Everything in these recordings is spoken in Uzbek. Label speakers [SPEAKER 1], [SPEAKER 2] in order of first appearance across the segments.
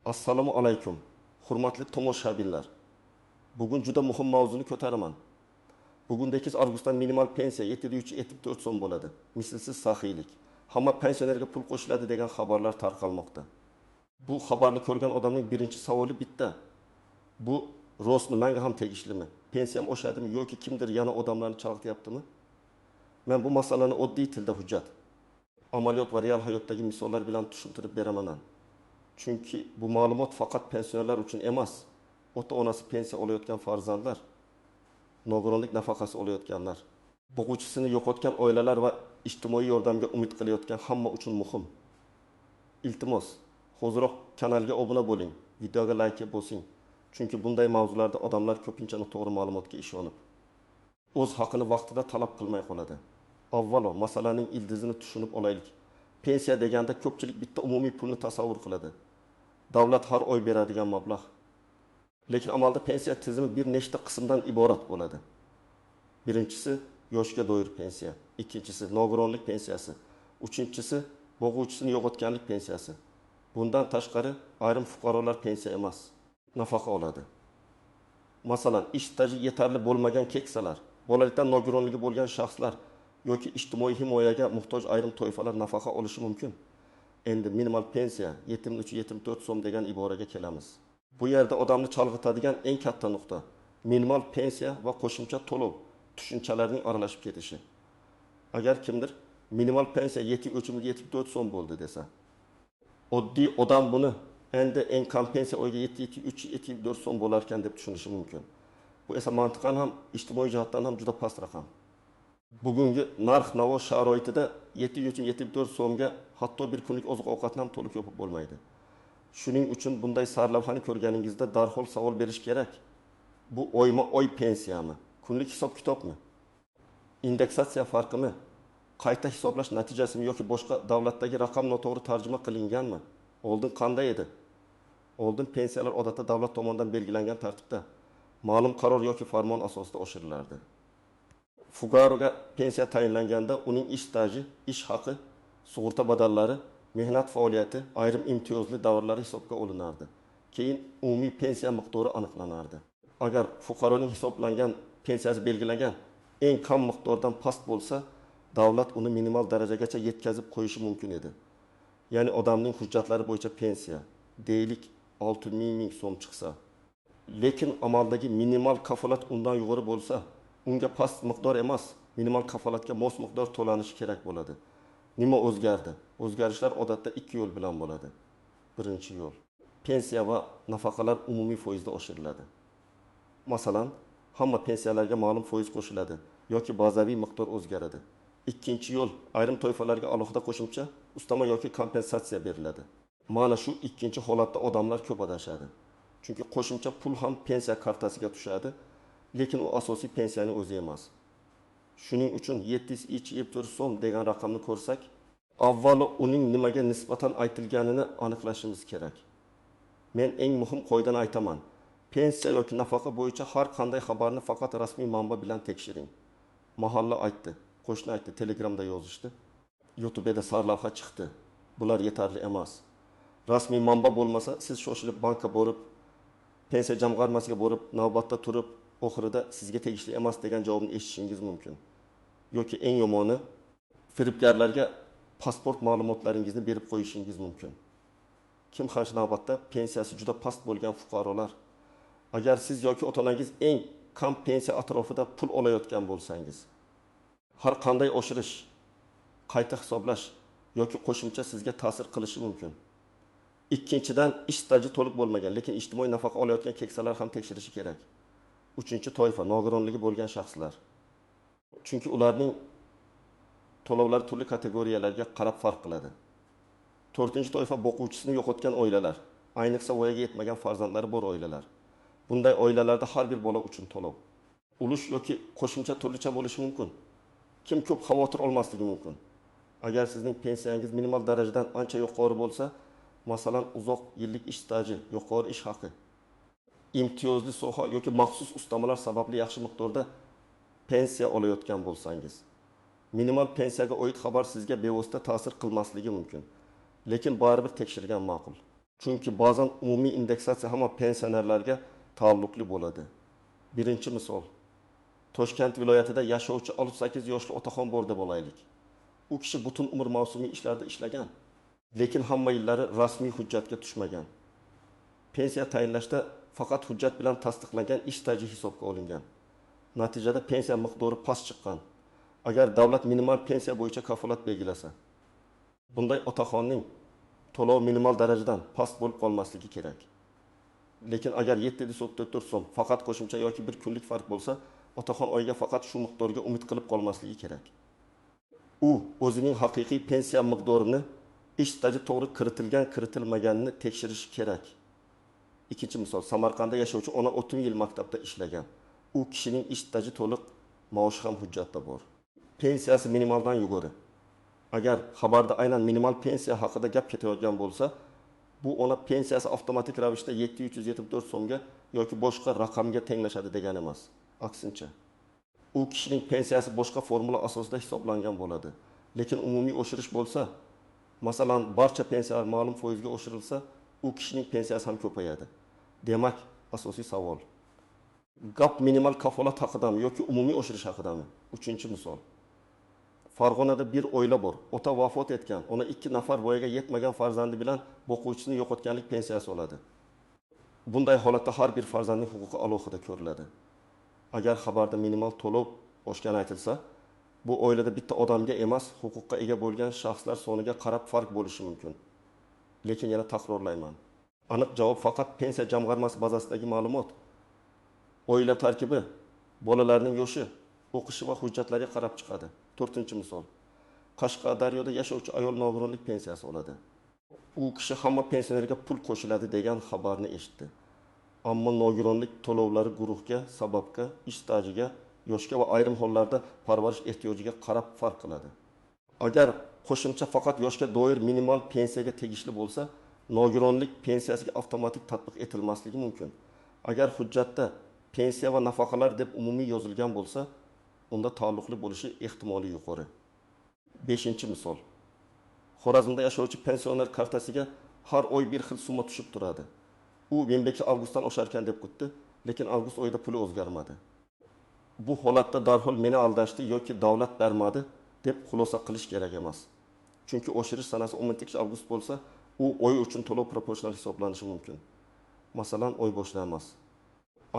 [SPEAKER 1] Assalomu alaykum. Hurmatli tomoshabinlar. Bugun juda muhim mavzuni ko'taraman. Bugun 8 avgustdan minimal pensiya 7,74 so'm bo'ladi. Mislsiz saxiylik. Hamma pensionerga pul qo'shiladi degan xabarlar tarqalmoqda. Bu xabarni ko'rgan odamning birinchi savoli bitta. Bu rostmi, menga ham tegishlimi? Pensiyam oshadimi yoki kimdir yana odamlarni chalg'ityaptimi? Men bu masalani oddiy tilda hujjat, amaliyot va real hayotdagi misollar bilan tushuntirib beraman. Chunki bu ma'lumot faqat pensionerlar uchun emas, ota-onasi pensiya olayotgan farzandlar, nogironlik nafaqasi olayotganlar, boquvchisini yo'qotgan oilalar va ijtimoiy yordamga umid qilayotgan hamma uchun muhim. Iltimos, hoziroq kanalga obuna bo'ling, videoga like bosing. Chunki bunday mavzularda odamlar ko'pincha noto'g'ri ma'lumotga ishonib, o'z haqini vaqtida talab qilmay qoladi. Avvalo, masalaning ildizini tushunib olaylik. Pensiya deganda ko'pchilik bitta umumiy pulni tasavvur qiladi. Davlat har oy beradigan mablag'. Lekin amalda pensiya tizimi bir nechta qismdan iborat bo'ladi. Birinchisi yoshga doir pensiya, ikkinchisi nogironlik pensiyasi, uchinchisi boquvchisini yo'qotganlik pensiyasi. Bundan tashqari ayrim fuqarolar pensiya emas, nafaqa oladi. Masalan, ish staji yetarli bo'lmagan keksalar, bolalikdan nogironligi bo'lgan shaxslar yoki ijtimoiy himoyaga muhtoj ayrim toifalar nafaqa olishi mumkin. Endi minimal pensiya 73-74 so'm degan iboraga kelamiz. Bu yerda odamni chalg'itadigan eng katta nuqta minimal pensiya va qo'shimcha to'lov tushunchalarining aralashib ketishi. Agar kimdir minimal pensiya 73-74 so'm bo'ldi desa, oddiy odam buni endi eng kam pensiya oyga 73-74 so'm bo'lar ekan deb tushunishi mumkin. Bu esa mantiqan ham, ijtimoiy jihatdan ham juda past raqam. Bugungi narx-navo sharoitida 73-74 so'mga hatto bir kunlik oziq-ovqatni ham to'liq yopib bo'lmaydi. Shuning uchun bunday sarlavhani ko'rganingizda darhol savol berish kerak. Bu oyma-oy pensiyami? Kunlik hisob-kitobmi? Indeksatsiya farqimi? Qayta hisoblash natijasimi yoki boshqa davlatdagi raqam noto'g'ri tarjima qilinganmi? Oldin qanday edi? Oldin pensiyalar odatda davlat tomonidan belgilangan tartibda ma'lum qaror yoki farmon asosida oshirilardi. Fuqaroga pensiya tayinlanganda uning ish staji, ish haqi, sug'urta badallari, mehnat faoliyati, ayrim imtiyozli davrlari hisobga olinardi. Keyin umumiy pensiya miqdori aniqlanardi. Agar fuqaroning hisoblangan pensiyasi belgilangan eng kam miqdordan past bo'lsa, davlat uni minimal darajagacha yetkazib qo'yishi mumkin edi. Ya'ni odamning hujjatlari bo'yicha pensiya deylik 600 so'm chiqsa, lekin amaldagi minimal kafolat undan yuqori bo'lsa, unga past miqdor emas, minimal kafolatga mos miqdor to'lanishi kerak bo'ladi. Nima o'zgardi? O'zgarishlar odatda ikki yo'l bilan bo'ladi. Birinchi yo'l, pensiya va nafaqalar umumiy foizda oshiriladi. Masalan, hamma pensiyalarga ma'lum foiz qo'shiladi yoki bazaviy miqdor o'zgaradi. Ikkinchi yo'l, ayrim toifalarga alohida qo'shimcha, ustama yoki kompensatsiya beriladi. Mana shu ikkinchi holatda odamlar ko'p adashadi. Chunki qo'shimcha pul ham pensiya kartasiga tushadi, lekin u asosiy pensiyaning o'zi emas. Shuning uchun 774 so'm degan raqamni ko'rsak, avvalo uning nimaga nisbatan aytilganini aniqlashimiz kerak. Men eng muhim qoidani aytaman. Pensiya yoki nafaqa bo'yicha har qanday xabarni faqat rasmiy manba bilan tekshiring. Mahalla aytdi, qo'shni aytdi, Telegramda yozishdi, YouTube'da sarlavha chiqdi. Bular yetarli emas. Rasmiy manba bo'lmasa, siz shoshilib bankka borib, pensiya jamg'armasiga borib, navbatda turib, oxirida sizga tegishli emas degan javobni eshitishingiz mumkin. Yoki eng yomoni, firibgarlarga pasport ma'lumotlaringizni berib qo'yishingiz mumkin. Kim qarshi navbatda pensiyasi juda past bo'lgan fuqarolar. Agar siz yoki ota-onangiz eng kam pensiya atrofida pul olayotgan bo'lsangiz, har qanday oshirish, qayta hisoblash yoki qo'shimcha sizga ta'sir qilishi mumkin. Ikkinchidan, ish staji to'liq bo'lmagan, lekin ijtimoiy nafaqa olayotgan keksalar ham tekshirishi kerak. Uchinchi toifa, nogironligi bo'lgan shaxslar. Chunki ularning to'lovlari turli kategoriyalarga qarab farq qiladi. To'rtinchi toifa, boquvchisini yo'qotgan oilalar, ayniqsa voyaga yetmagan farzandlari bor oilalar. Bunday oilalarda har bir bola uchun to'lov, ulush yoki qo'shimcha turlicha bo'lishi mumkin. Kim ko'p xavotir olmasligi mumkin. Agar sizning pensiyangiz minimal darajadan ancha yuqori bo'lsa, masalan, uzoq yillik ish staji, yuqori ish haqi, imtiyozli soha yoki maxsus ustamalar sababli yaxshi miqdorda pensiya olayotgan bo'lsangiz, minimal pensiyaga oid xabar sizga bevosita ta'sir qilmasligi mumkin. Lekin baribir tekshirgan ma'qul. Chunki ba'zan umumiy indeksatsiya hamma pensionerlarga taalluqli bo'ladi. Birinchi misol. Toshkent viloyatida yashovchi 68 yoshli otaxon bor deb olaylik. U kishi butun umr mavsumiy ishlarda ishlagan, lekin hamma yillari rasmiy hujjatga tushmagan. Pensiya tayinlashda faqat hujjat bilan tasdiqlangan ish staji hisobga olingan. Natijada pensiya miqdori past chiqqan. Agar davlat minimal pensiya bo'yicha kafolat belgilasa, bunday otaxonning to'lov minimal darajadan past bo'lib qolmasligi kerak. Lekin agar 734 so'm faqat qo'shimcha yoki bir kunlik farq bo'lsa, otaxon oyiga faqat shu miqdorga umid qilib qolmasligi kerak. U o'zining haqiqiy pensiya miqdorini ish staji to'g'ri kiritilmaganini tekshirishi kerak. Ikkinchi misol, Samarqandda yashovchi ona 30 yil maktabda ishlagan. U kishining ish staji to'liq, maoshi ham hujjatda bor. Pensiyasi minimaldan yuqori. Agar xabarda aynan minimal pensiya haqida gap ketayotgan bo'lsa, bu ona pensiyasi avtomatik ravishda 774 so'mga yoki boshqa raqamga tenglashadi degani emas. Aksincha, u kishining pensiyasi boshqa formula asosida hisoblangan bo'ladi. Lekin umumiy oshirish bo'lsa, masalan, barcha pensiyalar ma'lum foizga oshirilsa, u kishining pensiyasi ham ko'payadi. Demak, asosiy savol: gap minimal kafolat haqidami yoki umumiy oshirish haqidami? Uchinchi misol. Farg'onada bir oila bor. Ota vafot etgan. Ona 2 nafar voyaga yetmagan farzandi bilan boquvchisini yo'qotganlik pensiyasi oladi. Bunday holatda har bir farzandning huquqi alohida ko'riladi. Agar xabarda minimal to'lov oshgani aytilsa, bu oilada bitta odamga emas, huquqqa ega bo'lgan shaxslar soniga qarab farq bo'lishi mumkin. Lekin yana takrorlayman. Aniq javob faqat pensiya jamg'armasi bazasidagi ma'lumot. Oila tarkibi, bolalarning yoshi, o'qishi va hujjatlariga qarab chiqadi. 4-misol. Qashqadaryoda yashovchi ayol nogironlik pensiyasi oladi. U kishi hamma pensionerga pul qo'shiladi degan xabarni eshitdi. Ammo nogironlik to'lovlari guruhga, sababga, ish stajiga, yoshga va ayrim hollarda parvarish ehtiyojiga qarab farq qiladi. Agar qo'shimcha faqat yoshga doir minimal pensiyaga tegishli bo'lsa, nogironlik pensiyasiga avtomatik tatbiq etilmasligi mumkin. Agar hujjatda pensiya va nafaqalar deb umumiy yozilgan bo'lsa, unda taalluqli bo'lishi ehtimoli yuqori. 5-misol. Xorazmda yashovchi pensioner kartasiga har oy bir xil summa tushib turadi. U menbeki avgustdan osharkan deb kutdi, lekin avgust oyida puli o'zgarmadi. Bu holatda darhol meni aldashdi yoki davlat bermadi deb xulosa qilish kerak emas. Chunki oshirish sanasi 10-avgust bo'lsa, u oy uchun to'lov proporsional hisoblanishi mumkin. Masalan, oy boshida emas.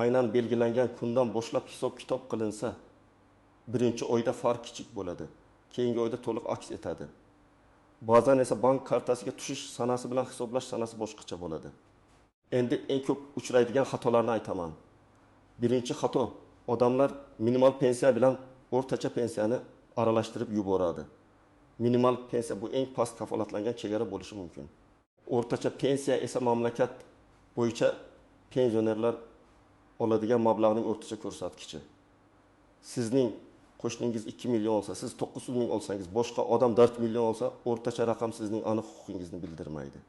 [SPEAKER 1] Aynan belgilangan kundan boshlab hisob-kitob qilinsa, birinchi oyda farq kichik bo'ladi, keyingi oyda to'liq aks etadi. Ba'zan esa bank kartasiga tushish sanasi bilan hisoblash sanasi boshqacha bo'ladi. Endi eng ko'p uchraydigan xatolarni aytaman. Birinchi xato: odamlar minimal pensiya bilan o'rtacha pensiyani aralashtirib yuboradi. Minimal pensiya bu eng past kafolatlangan chegara bo'lishi mumkin. O'rtacha pensiya esa mamlakat bo'yicha pensionerlar oladigan mablag'ning o'rtacha ko'rsatkichi. Sizning qo'shningiz 2 million olsa, siz 900 ming olsangiz, boshqa odam 4 million olsa, o'rtacha raqam sizning aniq huquqingizni bildirmaydi.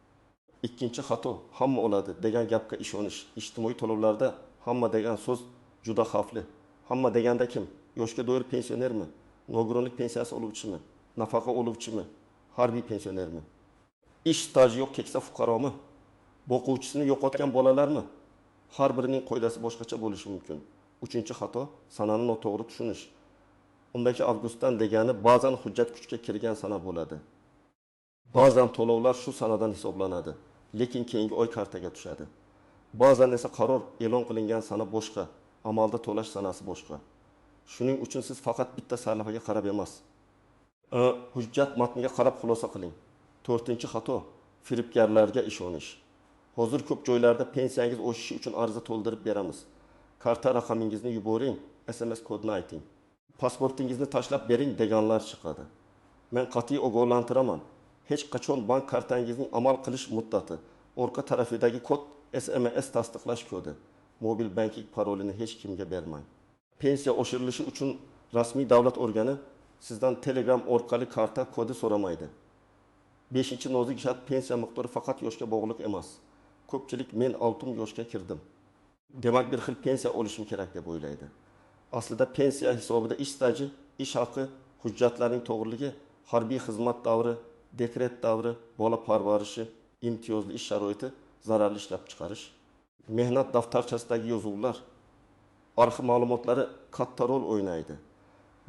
[SPEAKER 1] Ikkinchi xato: hamma oladi degan gapga ishonish. Ijtimoiy to'lovlarda hamma degan so'z juda xavfli. Hamma deganda kim? Yoshga doir pensionermi? Nogironlik pensiyasi oluvchimi? Nafaqa oluvchimi? Harbiy pensionermi? Ish staji yo'q keksa fuqaromi? Boquvchisini yo'qotgan bolalarmi? Har birining qoidasi boshqacha bo'lishi mumkin. Uchinchi xato: sanani noto'g'ri tushunish. 10-avgustdan degani ba'zan hujjat kuchga kirgan sana bo'ladi. Ba'zan to'lovlar shu sanadan hisoblanadi, lekin keyingi oy kartaga tushadi. Ba'zan esa qaror e'lon qilingan sana boshqa, amalda to'lash sanasi boshqa. Shuning uchun siz faqat bitta sahifaga qarab emas, hujjat matniga qarab xulosa qiling. 4-xato: firibgarlarga ishonish. Hozir ko'p joylarda pensiyangiz oshishi uchun ariza to'ldirib beramiz. Karta raqamingizni yuboring, SMS kodini ayting. Pasportingizni tashlab bering deganlar chiqadi. Men qat'iy ogohlantiraman. Hech qachon bank kartangizning amal qilish muddati, orqa tarafidagi kod SMS tasdiqlash kodi, mobil banking parolini hech kimga bermang. Pensiya oshirilishi uchun rasmiy davlat organi sizdan Telegram orqali karta kodi so'ramaydi. 5-nozik shart: pensiya miqdori faqat yoshga bog'liq emas. Ko'pchilik men 6 yoshga kirdim, demak bir xil pensiya olishim kerak deb o'ylaydi. Aslida pensiya hisobida ish staji, ish haqi, hujjatlarning to'g'riligi, harbiy xizmat davri, dekret davri, bola parvarishi, imtiyozli ish sharoiti, zararli ishlab chiqarish. Mehnat daftarchasidagi yozuvlar, arxiv ma'lumotlari katta rol o'ynaydi.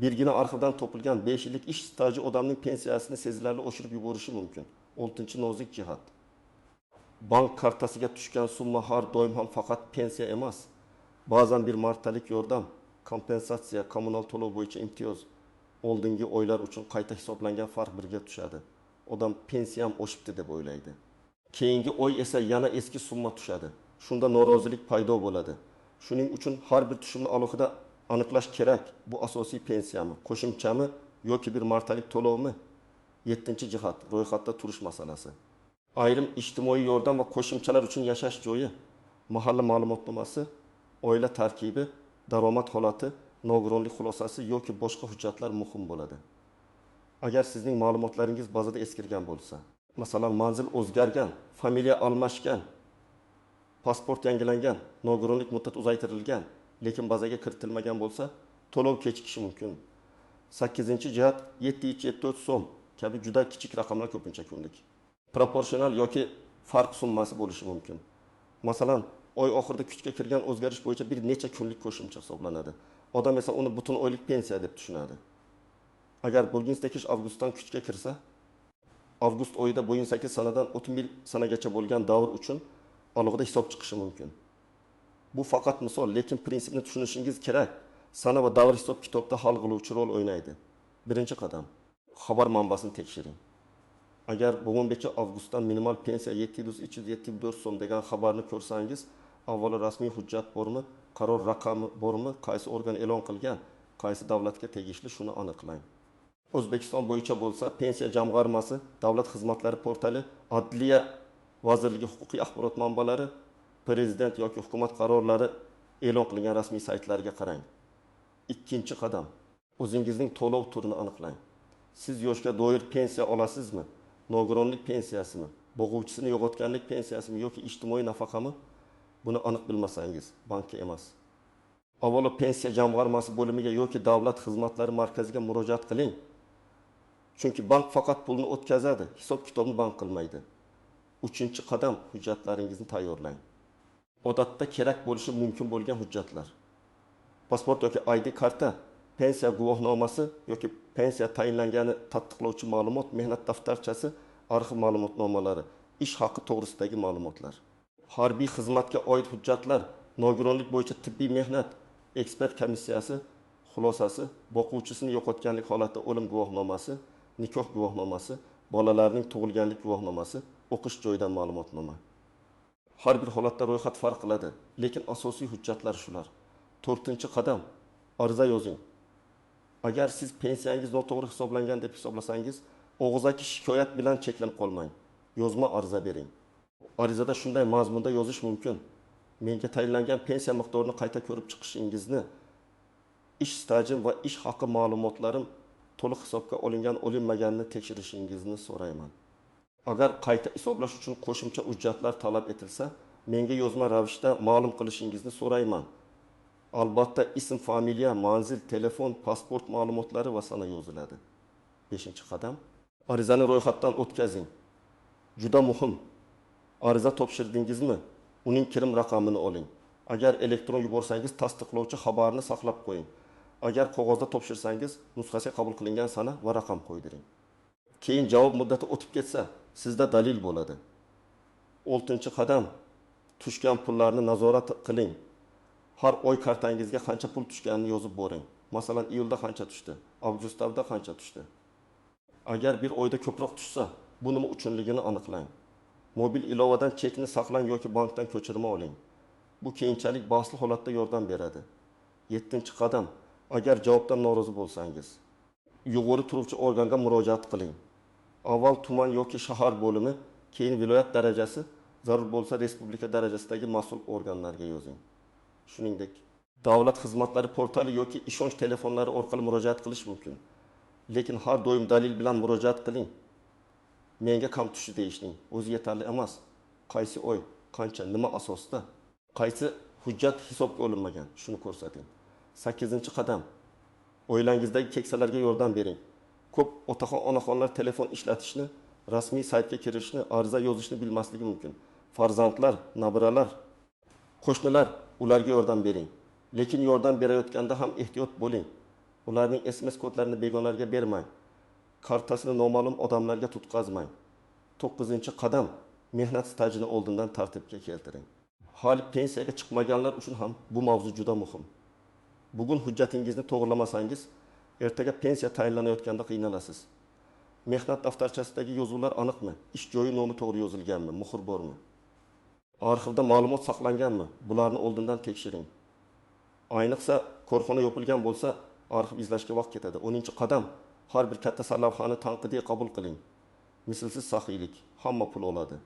[SPEAKER 1] Birgina arxivdan topilgan 5 yillik ish staji odamning pensiyasini sezilarli oshirib yuborishi mumkin. 6-nozik jihat. Bank kartasiga tushgan summa har doim ham faqat pensiya emas. Ba'zan bir martalik yordam, kompensatsiya, kommunal to'lov bo'yicha imtiyoz, oldingi oylar uchun qayta hisoblangan farq birga tushadi. Odam pensiyam oshibdi deb o'ylaydi. Keyingi oy esa yana eski summa tushadi. Shunda norozilik paydo bo'ladi. Shuning uchun har bir tushumni alohida aniqlash kerak. Bu asosiy pensiyami, qo'shimchami yoki bir martalik to'lovmi? 7-jihat, ro'yxatda turish masalasi. Ayrim ijtimoiy yordam va qo'shimchalar uchun yashash joyi, mahalla ma'lumotnomasi, oila tarkibi, daromad holati, nogironlik xulosasi yoki boshqa hujjatlar muhim bo'ladi. Agar sizning ma'lumotlaringiz bazada eskirgan bo'lsa, masalan, manzil o'zgargan, familiya almashgan, pasport yangilangan, nogironlik muddati uzaytirilgan, lekin bazaga kiritilmagan bo'lsa, to'lov kechikishi mumkin. 8-jihat 774 so'm kabi juda kichik raqamlar ko'pincha kunlik. Proporsional yoki farq summasi bo'lishi mumkin. Masalan, oy oxirida kuchga kirgan o'zgarish bo'yicha bir necha kunlik qo'shimcha hisoblanadi. Odam esa uni butun oylik pensiya deb tushunadi. Agar bo'lg'insi tekish avgustdan kuchga kirsa, avgust oyida bo'g'insi sanadan 31 sanagacha bo'lgan davr uchun alohida hisob chiqishi mumkin. Bu faqat misol, lekin prinsipni tushunishingiz kerak. Sana va davr hisob kitobda hal qiluvchi rol o'ynaydi. Birinchi qadam, xabar manbasini tekshiring. Agar bugun avgustdan minimal pensiya 700-374 so'm degan xabarni ko'rsangiz, avvalo rasmiy hujjat bormi, qaror raqami bormi, qaysi organ e'lon qilgan, qaysi davlatga tegishli shuni aniqlang. O'zbekiston bo'yicha bo'lsa, pensiya jamg'armasi, davlat xizmatlari portali, Adliya vazirligi huquqiy axborot manbalari, prezident yoki hukumat qarorlari e'lon qilingan rasmiy saytlarga qarang. Ikkinchi qadam, o'zingizning to'lov turini aniqlang. Siz yoshga doir pensiya olasizmi? Nogironlik pensiyasimi? Bo'g'uvchisini yo'qotganlik pensiyasimi yoki ijtimoiy nafaqami? Buni aniq bilmasangiz, bankka emas. Avvalo pensiya jamg'armasi bo'limiga yoki davlat xizmatlari markaziga murojaat qiling. Chunki bank faqat pulni o'tkazadi, hisob-kitobni bank qilmaydi. 3-qadam, hujjatlaringizni tayyorlang. Odatda kerak bo'lishi mumkin bo'lgan hujjatlar. Pasport yoki ID karta, pensiya guvohnomasi yoki pensiya tayinlangani tasdiqlovchi ma'lumot, mehnat daftarchasi, arxiv ma'lumotnomalari, ish haqi to'g'risidagi ma'lumotlar. Harbiy xizmatga oid hujjatlar, nogironlik bo'yicha tibbiy mehnat ekspert komissiyasi xulosasi, boquvchisini yo'qotganlik holatda o'lim guvohnomasi, nikoh guvohnomasi, bolalarning tug'ilganlik guvohnomasi, o'qish joyidan ma'lumotnoma. Har bir holatda ro'yxat farq qiladi, lekin asosiy hujjatlar shular. 4-qadam, ariza yozing. Agar siz pensiyangiz noto'g'ri hisoblangan deb hisoblasangiz, og'zaki shikoyat bilan cheklanib qolmang. Yozma ariza bering. Arizada shunday mazmunda yozish mumkin: menga tayinlangan pensiya miqdorini qayta ko'rib chiqishingizni, ish stajim va ish haqi ma'lumotlarim to'liq hisobga olingan olinmaganini tekshirishingizni so'rayman. Agar qayta hisoblash uchun qo'shimcha hujjatlar talab etilsa, menga yozma ravishda ma'lum qilishingizni so'rayman. Albatta ism, familiya, manzil, telefon, pasport ma'lumotlari va sana yoziladi. 5-qadam, arizani ro'yxatdan o'tkazing. Juda muhim. Ariza topshirdingizmi? Uning kirim raqamini oling. Agar elektron yuborsangiz, tasdiqlovchi xabarni saqlab qo'ying. Agar qog'ozda topshirsangiz, nusxasiga qabul qilingan sana va raqam qo'ydiring. Keyin javob muddati o'tib ketsa, sizda dalil bo'ladi. 6-qadam, tushgan pullarni nazorat qiling. Har oy kartangizga qancha pul tushganini yozib boring. Masalan, iyulda qancha tushdi, avgustda qancha tushdi. Agar bir oyda ko'proq tushsa, bu nima uchunligini aniqlang. Mobil ilovadan chekni saqlang yoki bankdan ko'chirma oling. Bu keyinchalik bahsli holatda yordam beradi. 7-qadam, agar javobdan norozi bo'lsangiz, yuqori turuvchi organga murojaat qiling. Avval tuman yoki shahar bo'limi, keyin viloyat darajasi, zarur bo'lsa respublika darajasidagi mas'ul organlarga yozing. Shuningdek, davlat xizmatlari portali yoki ishonch telefonlari orqali murojaat qilish mumkin. Lekin har doim dalil bilan murojaat qiling. Menga kam tushdi deyishning o'zi yetarli emas. Qaysi oy, qancha, nima asosda, qaysi hujjat hisobga olinmagan, shuni ko'rsating. 8-qadam, oilangizdagi keksalarga yordam bering. Ko'p otaxon, onaxonlar telefon ishlatishni, rasmiy saytga kirishni, ariza yozishni bilmasligi mumkin. Farzandlar, nabiralar, qo'shnilar ularga yordam bering. Lekin yordam berayotganda ham ehtiyot bo'ling. Ularning SMS kodlarini begonalarga bermang. Kartasini noma'lum odamlarga tutqazmang. 9-qadam mehnat stajini oldindan tartibga keltiring. Hali pensiyaga chiqmaganlar uchun ham bu mavzu juda muhim. Bugun hujjatingizni to'g'rilamasangiz, ertaga pensiya tayinlanayotganda qiynalasiz. Mehnat daftarchasidagi yozuvlar aniqmi? Ish joyi nomi to'g'ri yozilganmi? Muhr bormi? Arxivda ma'lumot saqlanganmi? Bularni oldindan tekshiring. Ayniqsa korxona yopilgan bo'lsa, arxiv izlashga vaqt ketadi. 10-qadam har bir katta sarlavhani tanqidiy qabul qiling. Mislsiz saxiylik, hamma pul oladi.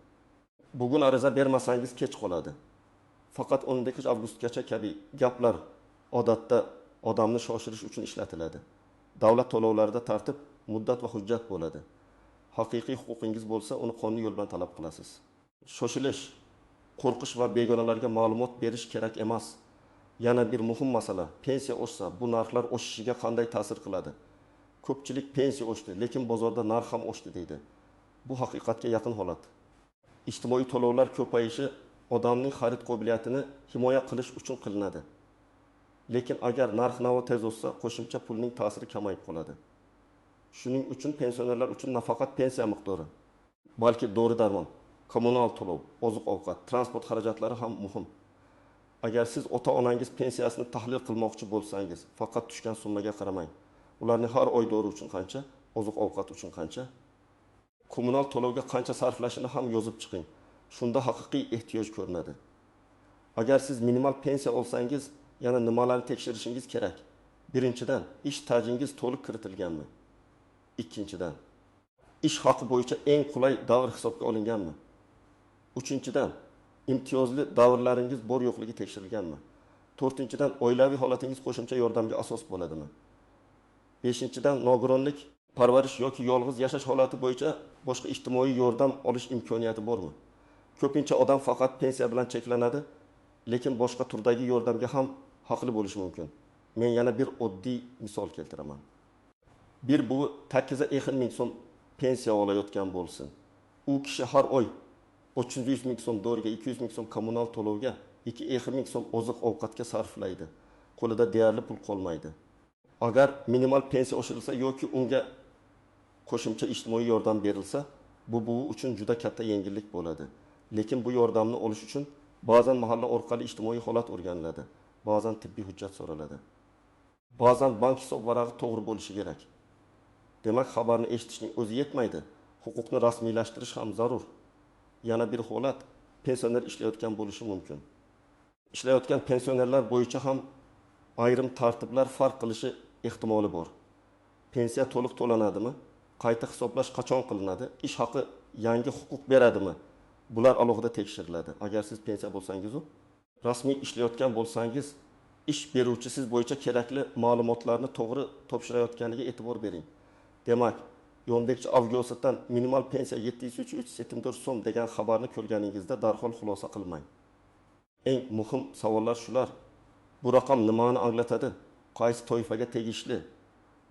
[SPEAKER 1] Bugun ariza bermasangiz kech qoladi. Faqat 10-avgustgacha kabi gaplar odatda odamni shoshirish uchun ishlatiladi. Davlat to'lovlarida tartib, muddat va hujjat bo'ladi. Haqiqiy huquqingiz bo'lsa, uni qonuniy yo'l bilan talab qilasiz. Shoshilish, qo'rqish va begonalarga ma'lumot berish kerak emas. Yana bir muhim masala, pensiya oshsa, bu narxlar oshishiga qanday ta'sir qiladi? Ko'pchilik pensiya oshdi, lekin bozorda narx ham oshdi deydi. Bu haqiqatga yaqin holat. Ijtimoiy to'lovlar ko'payishi odamning xarid qobiliyatini himoya qilish uchun qilinadi. Lekin agar narx-navo tez o'ssa, qo'shimcha pulning ta'siri kamayib qoladi. Shuning uchun pensionerlar uchun nafaqat pensiya miqdori, balki dori-darmon, kommunal to'lov, oziq-ovqat, transport xarajatlari ham muhim. Agar siz ota-onangiz pensiyasini tahlil qilmoqchi bo'lsangiz, faqat tushgan summaga qaramang. Ularning har oy dori uchun qancha, oziq-ovqat uchun qancha, kommunal to'lovga qancha sarflashini ham yozib chiqing. Shunda haqiqiy ehtiyoj ko'rinadi. Agar siz minimal pensiya olsangiz, yana nimalarni tekshirishingiz kerak? Birinchidan, ish stajingiz to'liq kiritilganmi? Ikkinchidan, ish haqi bo'yicha eng qulay davr hisobga olinganmi? Uchinchidan, imtiyozli davrlaringiz bor yo'qligi tekshirilganmi? To'rtinchidan, oilaviy holatingiz qo'shimcha yordamga asos bo'ladimi? Beshinchidan, nogironlik, parvarish yoki yolg'iz yashash holati bo'yicha boshqa ijtimoiy yordam olish imkoniyati bormi? Ko'pincha odam faqat pensiya bilan cheklanadi, lekin boshqa turdagi yordamga ham haqli bo'lishi mumkin. Men yana bir oddiy misol keltiraman. Bir buvi 8 ming so'm pensiya olayotgan bo'lsin. U kishi har oy 300 ming so'm doriga, 200 ming so'm kommunal to'lovga, 2 ming so'm oziq-ovqatga sarflaydi. Qo'lida deyarli pul qolmaydi. Agar minimal pensiya oshirilsa yoki unga qo'shimcha ijtimoiy yordam berilsa, bu uchun juda katta yengillik bo'ladi. Lekin bu yordamni olish uchun ba'zan mahalla orqali ijtimoiy holat o'rganiladi, ba'zan tibbiy hujjat so'raladi. Ba'zan bank hisob varag'i to'g'ri bo'lishi kerak. Demak, xabarni eshitishning o'zi yetmaydi. Huquqni rasmiylashtirish ham zarur. Yana bir holat, pensioner ishlayotgan bo'lishi mumkin. Ishlayotgan pensionerlar bo'yicha ham ayrim tartiblar farq qilishi ehtimoli bor. Pensiya to'liq to'lanadimi? Qayta hisoblash qachon qilinadi? Ish haqi yangi huquq beradimi? Bular alohida tekshiriladi. Agar siz pensiya bo'lsangiz, rasmiy ishlayotgan bo'lsangiz, ish beruvchi siz bo'yicha kerakli ma'lumotlarni to'g'ri topshirayotganiga e'tibor bering. Demak, Yo'nbekchi Avgiyosovdan minimal pensiya 703 so'm degan xabarni ko'rganingizda darhol xulosa qilmang. Eng muhim savollar shular. Bu raqam nimani anglatadi? Qaysi toifaga tegishli?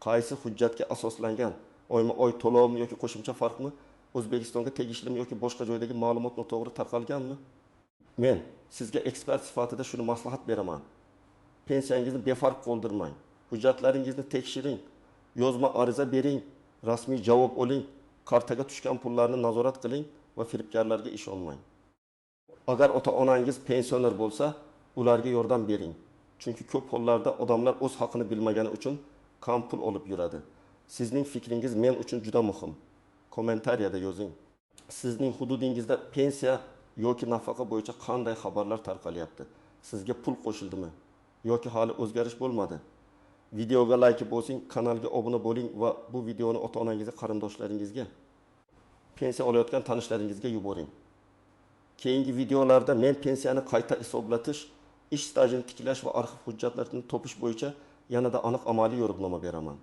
[SPEAKER 1] Qaysi hujjatga asoslangan? Oyma-oy to'lovmi yoki qo'shimcha farqmi? O'zbekistonga tegishlimi yoki boshqa joydagi ma'lumot noto'g'ri tarqalganmi? Men sizga ekspert sifatida shuni maslahat beraman. Pensiyangizni befarq qoldirmang. Hujjatlaringizni tekshiring. Yozma ariza bering, rasmiy javob oling, kartaga tushgan pullarni nazorat qiling va firibgarlarga ishonmang. Agar ota-onangiz pensioner bo'lsa, ularga yordam bering. Chunki ko'p hollarda odamlar o'z haqini bilmagani uchun kam pul olib yuradi. Sizning fikringiz men uchun juda muhim. Kommentariyada yozing. Sizning hududingizda pensiya yoki nafaqa bo'yicha qanday xabarlar tarqalyapti? Sizga pul qo'shildimi yoki hali o'zgarish bo'lmadi? Videoga like bosing, kanalga obuna bo'ling va bu videoni ota-onangizga, qarindoshlaringizga, pensiya olayotgan tanishlaringizga yuboring. Keyingi videolarda men pensiyani qayta hisoblatish, ish stajini tiklash va arxiv hujjatlarini topish bo'yicha yanada aniq amaliy yo'riqnoma beraman.